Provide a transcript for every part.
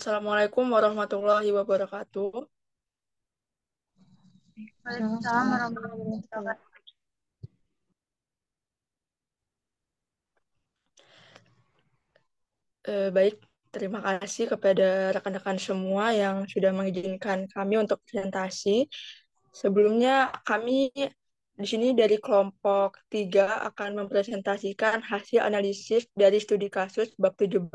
Assalamualaikum warahmatullahi wabarakatuh. Waalaikumsalam warahmatullahi wabarakatuh. Baik, terima kasih kepada rekan-rekan semua yang sudah mengizinkan kami untuk presentasi. Sebelumnya, kami di sini dari kelompok 3 akan mempresentasikan hasil analisis dari studi kasus bab 17.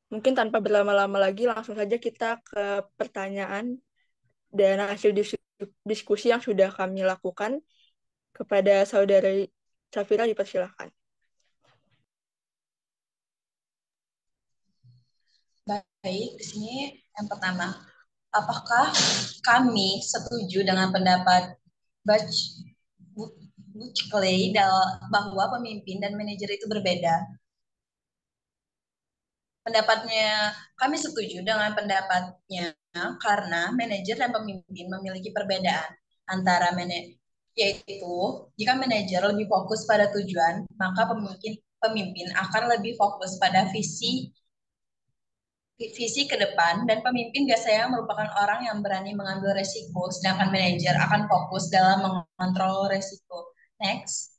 Mungkin tanpa berlama-lama lagi, langsung saja kita ke pertanyaan dan hasil diskusi yang sudah kami lakukan. Kepada Saudari Safira dipersilakan. Baik, di sini yang pertama, apakah kami setuju dengan pendapat Butch Clay bahwa pemimpin dan manajer itu berbeda? Pendapatnya, kami setuju dengan pendapatnya karena manajer dan pemimpin memiliki perbedaan antara yaitu jika manajer lebih fokus pada tujuan, maka pemimpin akan lebih fokus pada visi ke depan, dan pemimpin biasanya merupakan orang yang berani mengambil resiko, sedangkan manajer akan fokus dalam mengontrol resiko. Next.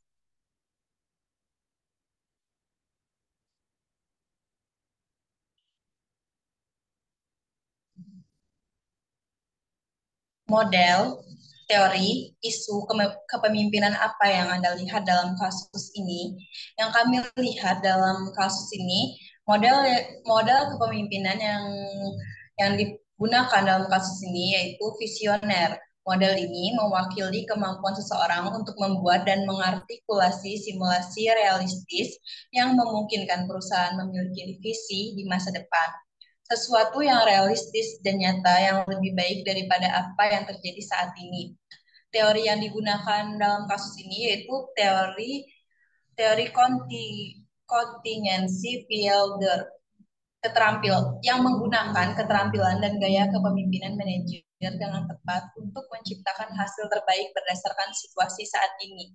Model, teori, isu kepemimpinan apa yang Anda lihat dalam kasus ini? Yang kami lihat dalam kasus ini, model model kepemimpinan yang digunakan dalam kasus ini yaitu visioner. Model ini mewakili kemampuan seseorang untuk membuat dan mengartikulasi simulasi realistis yang memungkinkan perusahaan memiliki visi di masa depan, sesuatu yang realistis dan nyata yang lebih baik daripada apa yang terjadi saat ini. Teori yang digunakan dalam kasus ini yaitu teori teori kontingensi Fielder, yang menggunakan keterampilan dan gaya kepemimpinan manajer dengan tepat untuk menciptakan hasil terbaik berdasarkan situasi saat ini.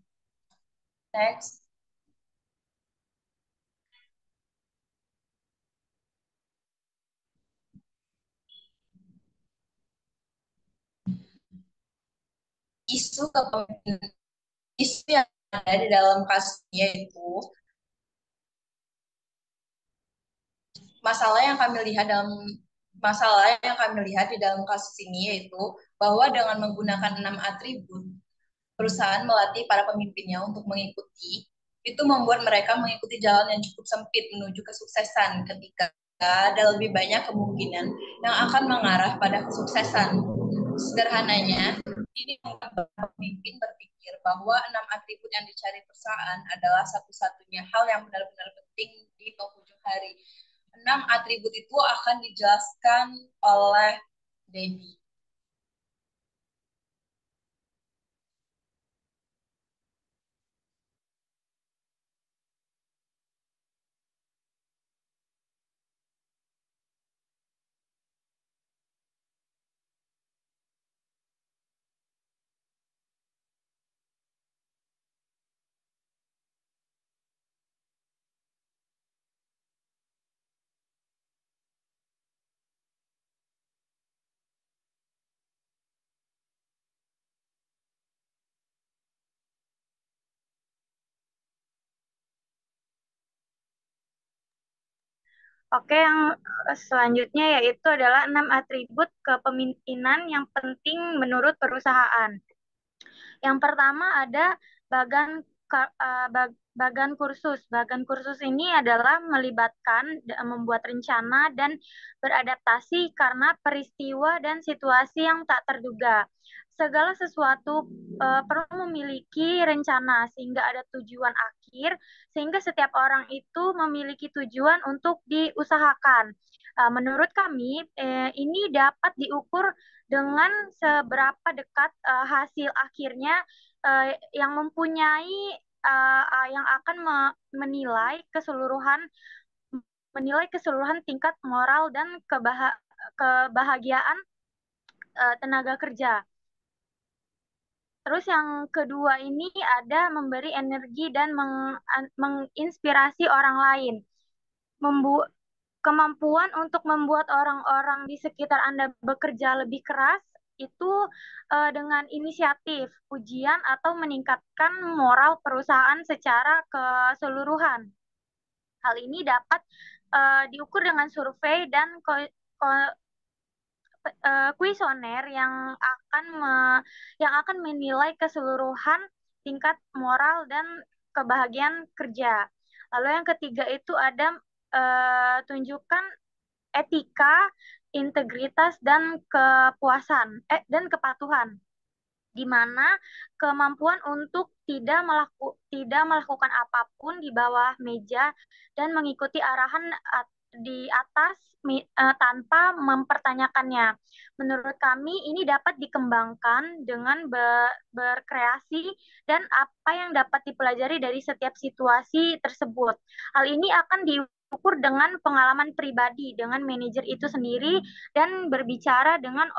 Next. Isu kepemimpinan, isu yang ada di dalam kasusnya itu, masalah yang kami lihat dalam masalah yang kami lihat di dalam kasus ini yaitu bahwa dengan menggunakan 6 atribut, perusahaan melatih para pemimpinnya untuk mengikuti, itu membuat mereka mengikuti jalan yang cukup sempit menuju kesuksesan, ketika ada lebih banyak kemungkinan yang akan mengarah pada kesuksesan. Sederhananya, ini membuat pemimpin berpikir bahwa 6 atribut yang dicari perusahaan adalah satu-satunya hal yang benar-benar penting di penghujung hari. 6 atribut itu akan dijelaskan oleh Debbie. Oke, yang selanjutnya yaitu adalah 6 atribut kepemimpinan yang penting menurut perusahaan. Yang pertama ada bagan bagan kursus. Bagan kursus ini adalah melibatkan membuat rencana dan beradaptasi karena peristiwa dan situasi yang tak terduga. Segala sesuatu perlu memiliki rencana sehingga ada tujuan akhir, sehingga setiap orang itu memiliki tujuan untuk diusahakan. Menurut kami, ini dapat diukur dengan seberapa dekat hasil akhirnya yang mempunyai yang akan menilai keseluruhan tingkat moral dan kebahagiaan tenaga kerja. Terus yang kedua ini ada memberi energi dan menginspirasi orang lain. kemampuan untuk membuat orang-orang di sekitar Anda bekerja lebih keras itu dengan inisiatif, ujian, atau meningkatkan moral perusahaan secara keseluruhan. Hal ini dapat diukur dengan survei dan kuesioner yang akan menilai keseluruhan tingkat moral dan kebahagiaan kerja. Lalu yang ketiga itu ada tunjukkan etika, integritas dan dan kepatuhan, di mana kemampuan untuk tidak melakukan apapun di bawah meja dan mengikuti arahan di atas tanpa mempertanyakannya. Menurut kami ini dapat dikembangkan dengan berkreasi dan apa yang dapat dipelajari dari setiap situasi tersebut. Hal ini akan diukur dengan pengalaman pribadi dengan manajer itu sendiri dan berbicara dengan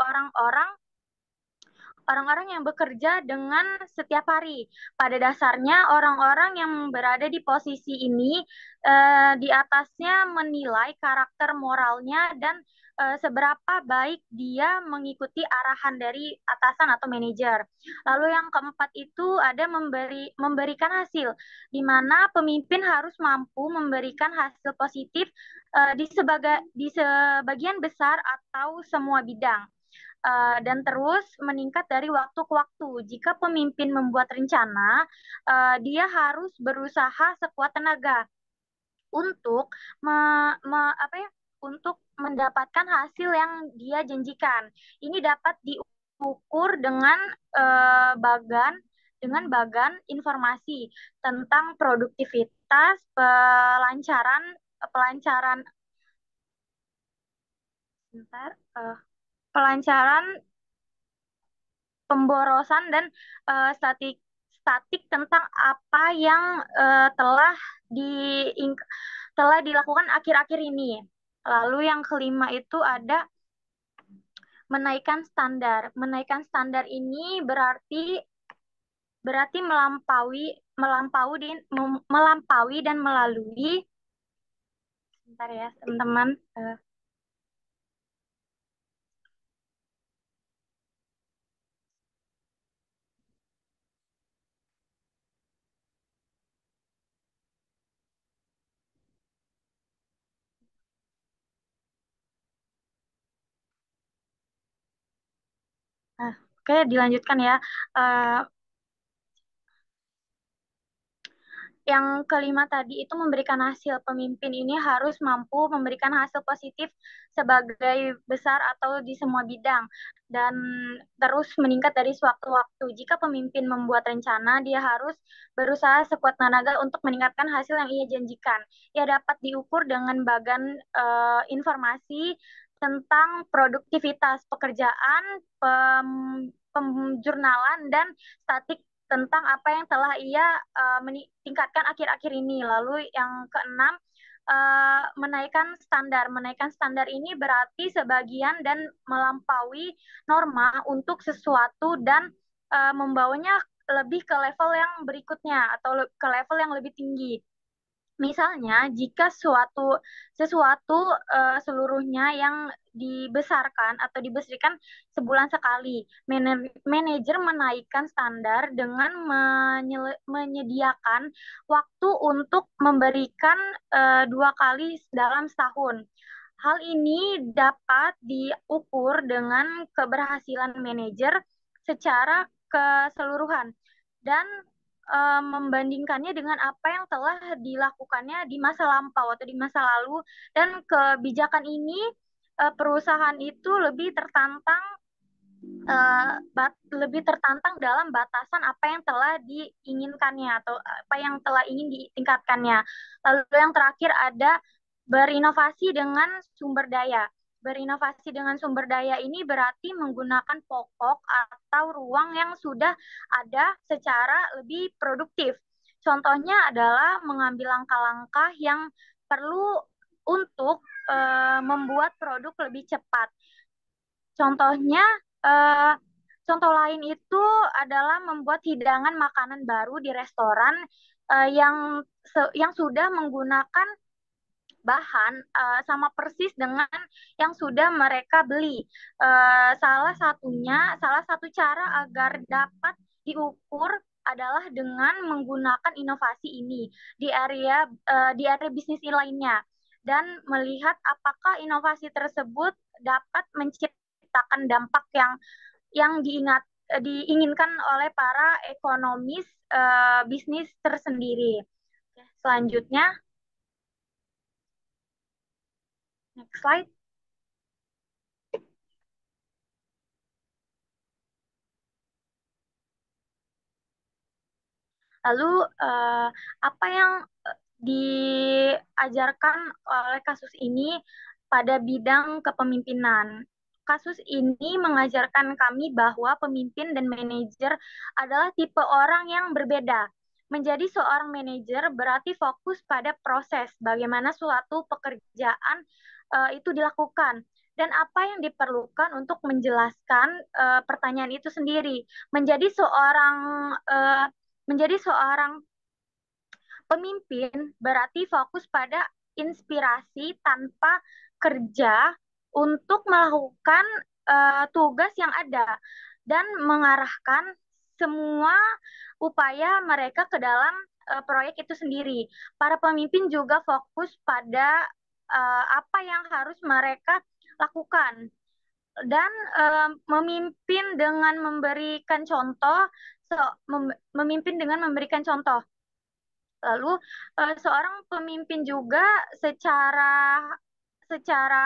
orang-orang yang bekerja dengan setiap hari. Pada dasarnya, orang-orang yang berada di posisi ini di atasnya menilai karakter moralnya dan seberapa baik dia mengikuti arahan dari atasan atau manajer. Lalu yang keempat itu ada memberikan hasil, di mana pemimpin harus mampu memberikan hasil positif di sebagian besar atau semua bidang. Dan terus meningkat dari waktu ke waktu. Jika pemimpin membuat rencana, dia harus berusaha sekuat tenaga untuk untuk mendapatkan hasil yang dia janjikan. Ini dapat diukur dengan bagan informasi tentang produktivitas, pelancaran pelancaran pemborosan dan statik tentang apa yang telah dilakukan akhir-akhir ini. Lalu yang kelima itu ada menaikkan standar. Menaikkan standar ini berarti melampaui dan melalui. Sebentar ya, teman-teman. Oke, dilanjutkan ya. Yang kelima tadi itu memberikan hasil. Pemimpin ini harus mampu memberikan hasil positif sebagai besar atau di semua bidang dan terus meningkat dari sewaktu-waktu. Jika pemimpin membuat rencana, dia harus berusaha sekuat tenaga untuk meningkatkan hasil yang ia janjikan. Ia dapat diukur dengan bagan informasi tentang produktivitas pekerjaan, pemjurnalan, dan statik tentang apa yang telah ia tingkatkan akhir-akhir ini. Lalu yang keenam, menaikkan standar. Menaikkan standar ini berarti sebagian dan melampaui norma untuk sesuatu dan membawanya lebih ke level yang berikutnya atau ke level yang lebih tinggi. Misalnya, jika sesuatu seluruhnya yang dibesarkan atau dibesarkan sebulan sekali, manajer menaikkan standar dengan menyediakan waktu untuk memberikan 2 kali dalam setahun. Hal ini dapat diukur dengan keberhasilan manajer secara keseluruhan dan membandingkannya dengan apa yang telah dilakukannya di masa lampau atau di masa lalu, dan kebijakan ini perusahaan itu lebih tertantang dalam batasan apa yang telah diinginkannya atau apa yang telah ingin ditingkatkannya. Lalu yang terakhir ada berinovasi dengan sumber daya. Berinovasi dengan sumber daya ini berarti menggunakan pokok atau ruang yang sudah ada secara lebih produktif. Contohnya adalah mengambil langkah-langkah yang perlu untuk membuat produk lebih cepat. Contohnya, contoh lain itu adalah membuat hidangan makanan baru di restoran yang sudah menggunakan bahan sama persis dengan yang sudah mereka beli. Salah satu cara agar dapat diukur adalah dengan menggunakan inovasi ini di area bisnis lainnya dan melihat apakah inovasi tersebut dapat menciptakan dampak yang diinginkan oleh para ekonomis bisnis tersendiri. Selanjutnya, next slide. Lalu apa yang diajarkan oleh kasus ini pada bidang kepemimpinan? Kasus ini mengajarkan kami bahwa pemimpin dan manajer adalah tipe orang yang berbeda. Menjadi seorang manajer berarti fokus pada proses bagaimana suatu pekerjaan itu dilakukan dan apa yang diperlukan untuk menjelaskan pertanyaan itu sendiri. Menjadi seorang pemimpin berarti fokus pada inspirasi tanpa kerja untuk melakukan tugas yang ada dan mengarahkan semua upaya mereka ke dalam proyek itu sendiri. Para pemimpin juga fokus pada apa yang harus mereka lakukan dan memimpin dengan memberikan contoh, memimpin dengan memberikan contoh. Lalu seorang pemimpin juga secara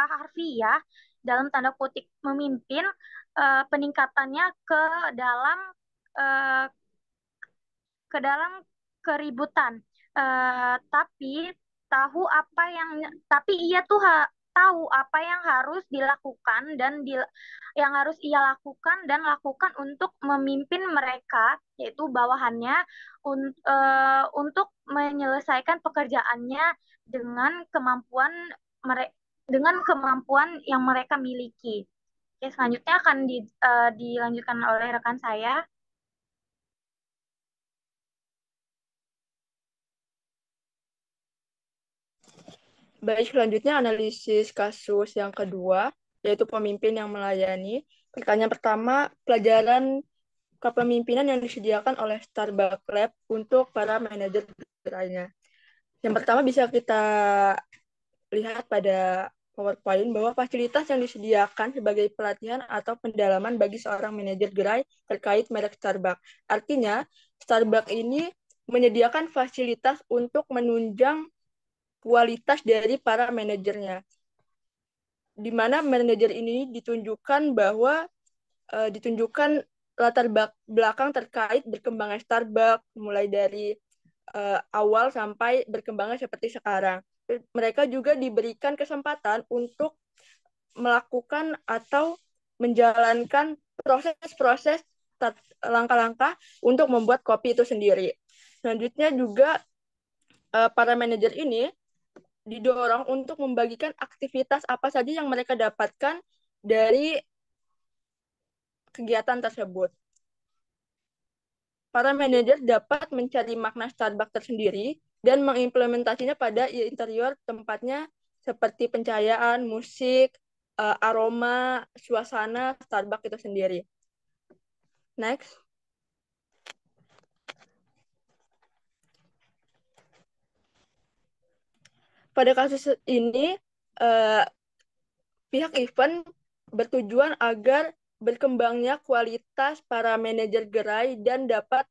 harfiah dalam tanda kutip memimpin peningkatannya dalam eh, ke dalam keributan. Tapi tapi ia tuh tahu apa yang harus dilakukan yang harus ia lakukan dan lakukan untuk memimpin mereka, yaitu bawahannya, untuk menyelesaikan pekerjaannya dengan kemampuan yang mereka miliki. Oke, selanjutnya akan dilanjutkan oleh rekan saya. Baik, selanjutnya analisis kasus yang kedua, yaitu pemimpin yang melayani. Pertanyaan pertama, pelajaran kepemimpinan yang disediakan oleh Starbucks Lab untuk para manajer lainnya. Yang pertama bisa kita lihat pada PowerPoint bahwa fasilitas yang disediakan sebagai pelatihan atau pendalaman bagi seorang manajer gerai terkait merek Starbucks. Artinya, Starbucks ini menyediakan fasilitas untuk menunjang kualitas dari para manajernya. Di mana manajer ini ditunjukkan latar belakang terkait berkembangnya Starbucks mulai dari awal sampai berkembangnya seperti sekarang. Mereka juga diberikan kesempatan untuk melakukan atau menjalankan proses-proses langkah-langkah untuk membuat kopi itu sendiri. Selanjutnya juga para manajer ini didorong untuk membagikan aktivitas apa saja yang mereka dapatkan dari kegiatan tersebut. Para manajer dapat mencari makna Starbucks tersendiri dan mengimplementasinya pada interior tempatnya seperti pencahayaan, musik, aroma, suasana Starbucks itu sendiri. Next. Pada kasus ini, pihak event bertujuan agar berkembangnya kualitas para manajer gerai dan dapat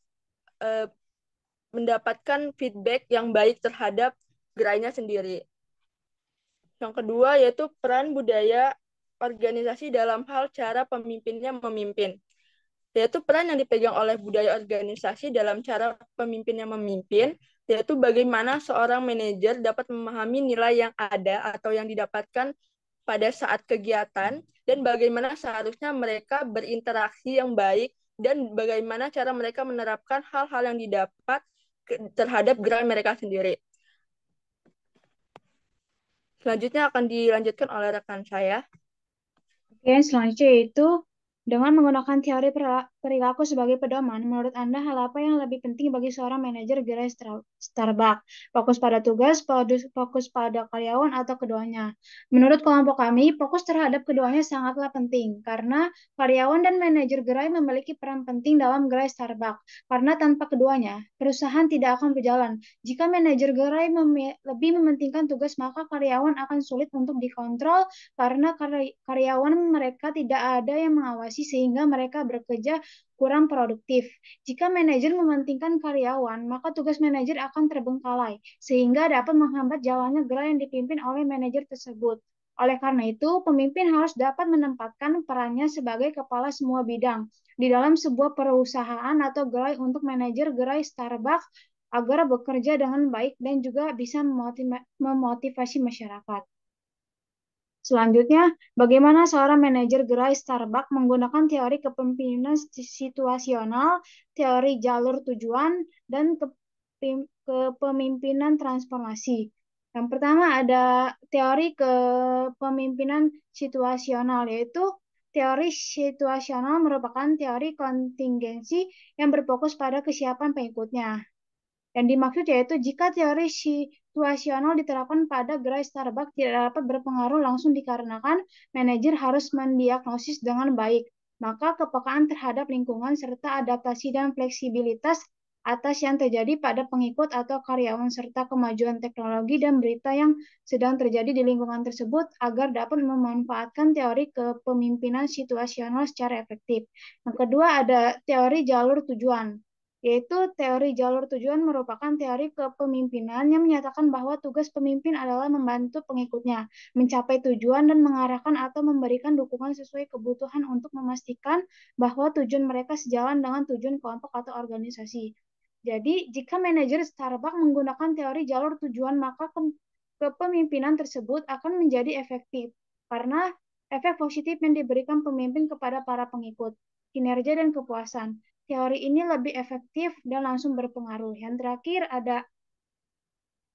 mendapatkan feedback yang baik terhadap gerainya sendiri. Yang kedua yaitu peran budaya organisasi dalam hal cara pemimpinnya memimpin. Yaitu peran yang dipegang oleh budaya organisasi dalam cara pemimpinnya memimpin, yaitu bagaimana seorang manajer dapat memahami nilai yang ada atau yang didapatkan pada saat kegiatan, dan bagaimana seharusnya mereka berinteraksi yang baik, dan bagaimana cara mereka menerapkan hal-hal yang didapat terhadap gerai mereka sendiri. Selanjutnya akan dilanjutkan oleh rekan saya. Oke, selanjutnya yaitu dengan menggunakan teori perilaku sebagai pedoman, menurut Anda hal apa yang lebih penting bagi seorang manajer gerai Starbucks? Fokus pada tugas, fokus pada karyawan, atau keduanya? Menurut kelompok kami, fokus terhadap keduanya sangatlah penting karena karyawan dan manajer gerai memiliki peran penting dalam gerai Starbucks. Karena tanpa keduanya, perusahaan tidak akan berjalan. Jika manajer gerai lebih mementingkan tugas, maka karyawan akan sulit untuk dikontrol karena karyawan mereka tidak ada yang mengawasi sehingga mereka bekerja kurang produktif. Jika manajer mementingkan karyawan, maka tugas manajer akan terbengkalai, sehingga dapat menghambat jalannya gerai yang dipimpin oleh manajer tersebut. Oleh karena itu, pemimpin harus dapat menempatkan perannya sebagai kepala semua bidang di dalam sebuah perusahaan atau gerai untuk manajer gerai Starbucks agar bekerja dengan baik dan juga bisa memotivasi masyarakat. Selanjutnya, bagaimana seorang manajer gerai Starbucks menggunakan teori kepemimpinan situasional, teori jalur tujuan, dan kepemimpinan transformasi. Yang pertama ada teori kepemimpinan situasional, yaitu teori situasional merupakan teori kontingensi yang berfokus pada kesiapan pengikutnya. Yang dimaksud yaitu jika teori situasional diterapkan pada gerai Starbucks tidak dapat berpengaruh langsung dikarenakan manajer harus mendiagnosis dengan baik, maka kepekaan terhadap lingkungan serta adaptasi dan fleksibilitas atas yang terjadi pada pengikut atau karyawan serta kemajuan teknologi dan berita yang sedang terjadi di lingkungan tersebut agar dapat memanfaatkan teori kepemimpinan situasional secara efektif. Yang kedua ada teori jalur tujuan, yaitu teori jalur tujuan merupakan teori kepemimpinan yang menyatakan bahwa tugas pemimpin adalah membantu pengikutnya mencapai tujuan dan mengarahkan atau memberikan dukungan sesuai kebutuhan untuk memastikan bahwa tujuan mereka sejalan dengan tujuan kelompok atau organisasi. Jadi, jika manajer Starbucks menggunakan teori jalur tujuan, maka kepemimpinan tersebut akan menjadi efektif karena efek positif yang diberikan pemimpin kepada para pengikut, kinerja dan kepuasan. Teori ini lebih efektif dan langsung berpengaruh. Yang terakhir ada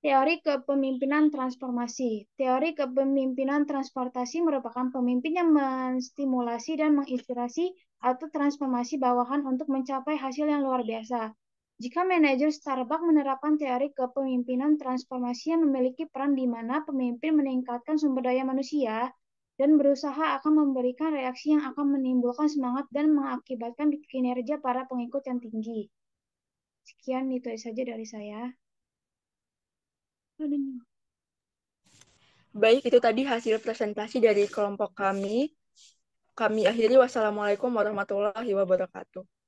teori kepemimpinan transformasi. Teori kepemimpinan transportasi merupakan pemimpin yang menstimulasi dan menginspirasi atau transformasi bawahan untuk mencapai hasil yang luar biasa. Jika manajer Starbucks menerapkan teori kepemimpinan transformasi yang memiliki peran di mana pemimpin meningkatkan sumber daya manusia dan berusaha akan memberikan reaksi yang akan menimbulkan semangat dan mengakibatkan kinerja para pengikut yang tinggi. Sekian itu saja dari saya. Baik, itu tadi hasil presentasi dari kelompok kami. Kami akhiri. Wassalamualaikum warahmatullahi wabarakatuh.